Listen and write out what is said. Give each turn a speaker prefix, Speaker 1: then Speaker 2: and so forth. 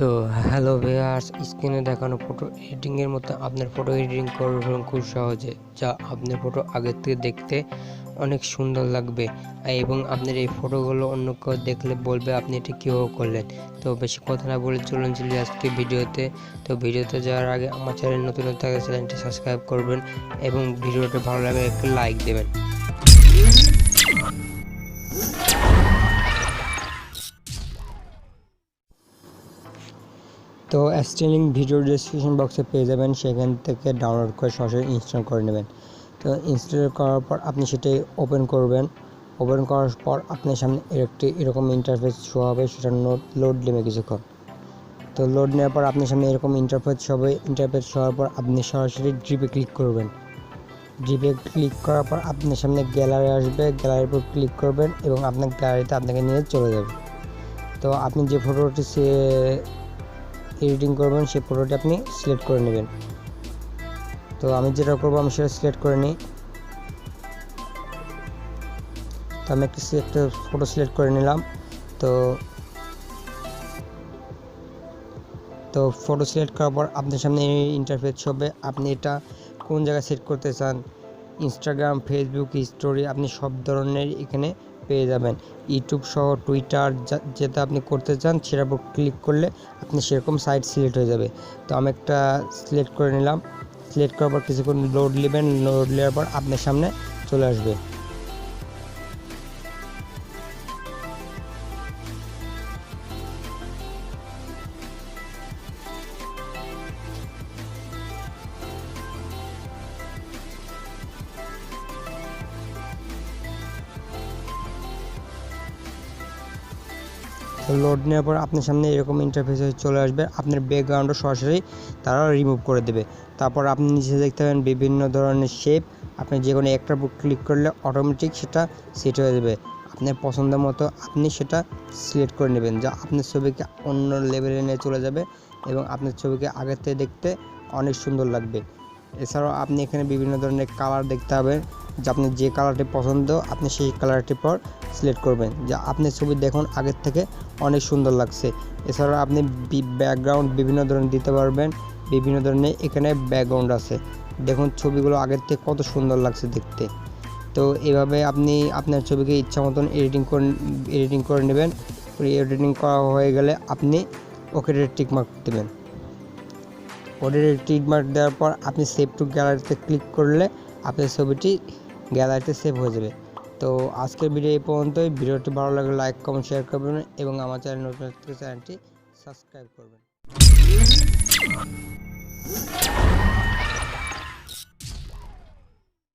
Speaker 1: তো hello viewers, স্ক্রিনে দেখানো ফটো এডিটিং এর মতো আপনার ফটো এডিটিং করবেন খুব সহজে, যা আপনার ফটো আগের থেকে দেখতে অনেক সুন্দর লাগবে এবং আপনার এই ফটোগুলো অন্য কেউ দেখলে বলবে আপনি এটা কীভাবে করলেন। তো বেশি কথা না বলে চলুন চলি আজকে ভিডিওতে। তো ভিডিওতে যাওয়ার আগে আমার চ্যানেল নতুন থাকলে চ্যানেলটি সাবস্ক্রাইব করবেন এবং ভিডিওটা ভালো লাগলে একটু লাইক দেবেন। তো স্ট্রিমিং ভিডিও ডেসক্রিপশন বক্সে পেয়ে যাবেন, সেখান থেকে ডাউনলোড করে সরাসরি ইনস্টল করে নেবেন। তো ইনস্টল করার পর আপনি সেটাই ওপেন করবেন। ওপেন করার পর আপনার সামনে এরকম ইন্টারফেস শো হবে, সেটা লোড নেবে কিছুক্ষণ। তো লোড নেওয়ার পর আপনার সামনে এরকম ইন্টারফেস হবে। ইন্টারফেস হওয়ার পর আপনি সরাসরি ড্রিপে ক্লিক করবেন। ড্রিপে ক্লিক করার পর আপনার সামনে গ্যালারি আসবে, গ্যালারির উপর ক্লিক করবেন এবং আপনার গ্যালারিতে আপনাকে নিয়ে চলে যাবে। তো আপনি যে ফটোটি এডিটিং করবেন সেই ফটোটি আপনি সিলেক্ট করে নেবেন। তো আমি যেটা করবো আমি সেটা সিলেক্ট করে নিই। তো আমি একটা ফটো সিলেক্ট করে নিলাম। তো ফটো সিলেক্ট করার পর আপনার সামনে ইন্টারফেস হবে। আপনি এটা কোন জায়গায় সেট করতে চান, ইনস্টাগ্রাম, ফেসবুক, স্টোরি, আপনি সব ধরনের এখানে পেয়ে যাবেন। ইউটিউব সহ টুইটার যেটা আপনি করতে চান সেটার উপর ক্লিক করলে আপনি সেরকম সাইট সিলেক্ট হয়ে যাবে। তো আমি একটা সিলেক্ট করে নিলাম। সিলেক্ট করার পর কিছুক্ষণ লোড নেবেন। লোড নেওয়ার পর আপনার সামনে চলে আসবে। লোড নেওয়ার পর আপনার সামনে এরকম ইন্টারফেস চলে আসবে। আপনার ব্যাকগ্রাউন্ডও সরাসরি তারা রিমুভ করে দেবে। তারপর আপনি নিচে দেখতে পাবেন বিভিন্ন ধরনের শেপ। আপনি যে কোনো একটার উপর ক্লিক করলে অটোমেটিক সেটা সেট হয়ে যাবে। আপনার পছন্দ মতো আপনি সেটা সিলেক্ট করে নেবেন, যা আপনার ছবিকে অন্য লেভেলে নিয়ে চলে যাবে এবং আপনার ছবিকে আগের থেকে দেখতে অনেক সুন্দর লাগবে। এছাড়াও আপনি এখানে বিভিন্ন ধরনের কালার দেখতে পাবেন, যে আপনার যে কালারটি পছন্দ আপনি সেই কালারটি পর সিলেক্ট করবেন, যা আপনার ছবি দেখুন আগের থেকে অনেক সুন্দর লাগছে। এছাড়াও আপনি ব্যাকগ্রাউন্ড বিভিন্ন ধরনের দিতে পারবেন। বিভিন্ন ধরনের এখানে ব্যাকগ্রাউন্ড আছে, দেখুন ছবিগুলো আগের থেকে কত সুন্দর লাগছে দেখতে। তো এভাবে আপনি আপনার ছবিকে ইচ্ছা মতন এডিটিং করে নেবেন। এডিটিং করা হয়ে গেলে আপনি ওকে টিক মার্ক দেবেন। ওদের টিক মার্ক দেওয়ার পর আপনি সেভ টু গ্যালারিতে ক্লিক করলে আপনার ছবিটি গ্যালারিতে সেভ হয়ে যাবে। তো আজকের ভিডিও এই পর্যন্তই। ভিডিওটি ভালো লাগলে লাইক, কমেন্ট, শেয়ার করবেন এবং আমার চ্যানেল নতুন চ্যানেলটি সাবস্ক্রাইব করবেন।